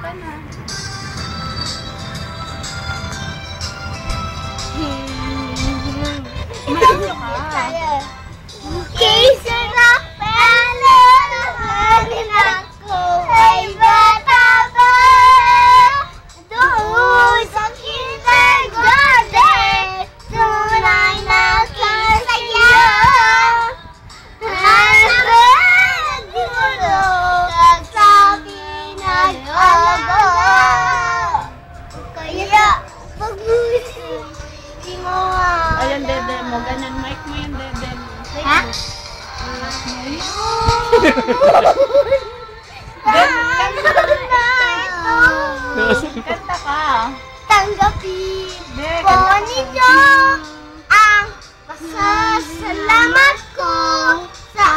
ka na. Maisyo ka. Kaysa na pala naman ako ay bata pa. Doon sa kindergarten, tunay na kasaya. Ang guro kagsabi nag-aga. Kaya pag-uwi mo nga. Ayan, dede mo. Ganyan, mic mo yan, dede mo. Ha? Kanta ka. Tanggapin po ninyo ang pasasalamat ko sa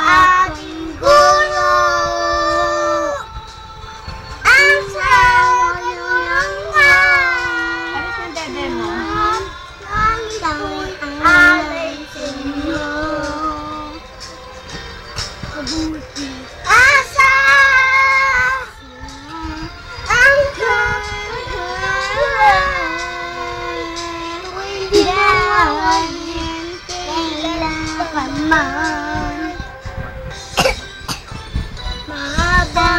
aking guro. Ang sayang nga Alis yung dede mo. ang ito'y alay sa inyo. Kabuti asa ang hindi nawagin kailanman. Mabata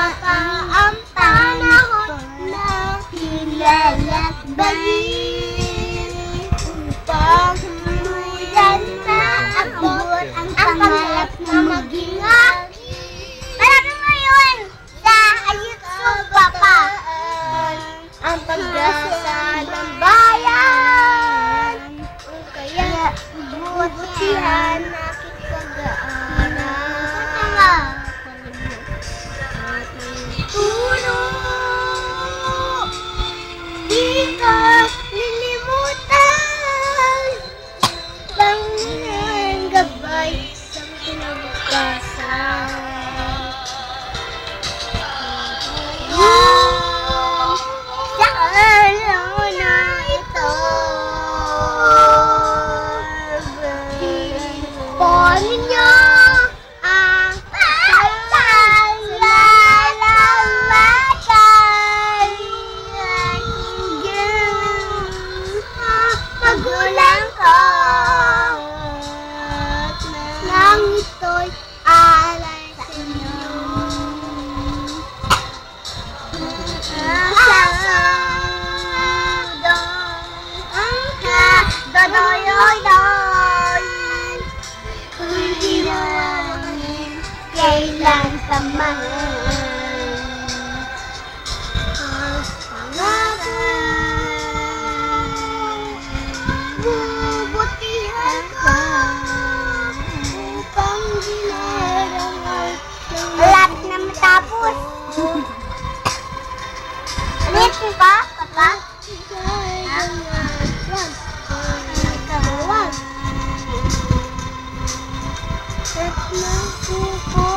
ang panahon na hilalakbay upang tuluyan na abot ang pangarap na maging akin. Talagang ngayon sa Ayutthaya Papa ang pag-asa ng bayan. Kaya butihan aking pag-aaral at tulong. Di ka lilimutan Panginoon gabay sa kinabukasan. Sa araw na ito, po ninyo ang pasalamatan. Magulang ko nang ito'y alay sa inyo. Hindi namin kailan pa man ang pangalan. Bubutihan ka upang ginarangal. Malapit na matapos. Ulitin pa, Papa? Wag. At napupo